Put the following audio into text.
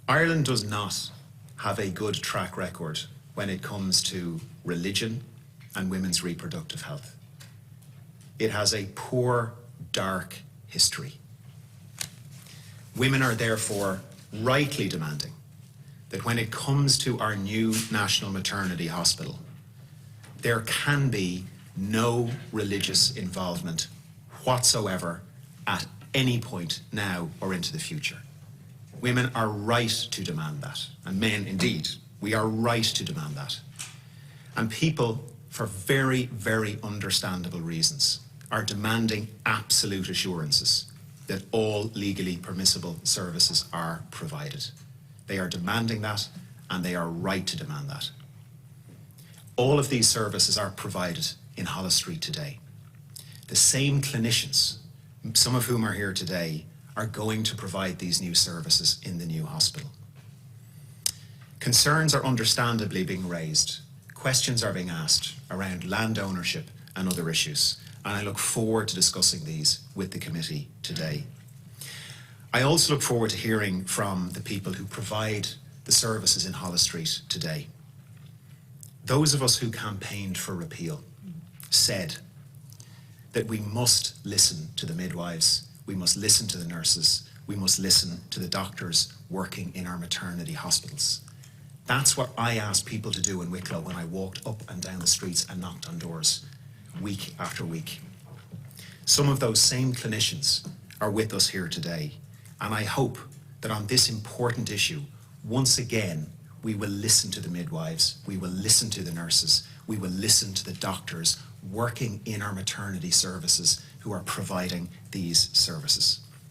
Ireland does not have a good track record when it comes to religion and women's reproductive health. It has a poor, dark history. Women are therefore rightly demanding that when it comes to our new National Maternity Hospital, there can be no religious involvement whatsoever at any point now or into the future. Women are right to demand that, and men indeed, we are right to demand that. And people, for very, very understandable reasons, are demanding absolute assurances that all legally permissible services are provided. They are demanding that, and they are right to demand that. All of these services are provided in Holles Street today. The same clinicians, some of whom are here today, are going to provide these new services in the new hospital. Concerns are understandably being raised. Questions are being asked around land ownership and other issues, and I look forward to discussing these with the committee today. I also look forward to hearing from the people who provide the services in Holles Street today. Those of us who campaigned for repeal said that we must listen to the midwives, we must listen to the nurses, we must listen to the doctors working in our maternity hospitals. That's what I asked people to do in Wicklow when I walked up and down the streets and knocked on doors week after week. Some of those same clinicians are with us here today, and I hope that on this important issue, once again, we will listen to the midwives, we will listen to the nurses, we will listen to the doctors working in our maternity services who are providing these services.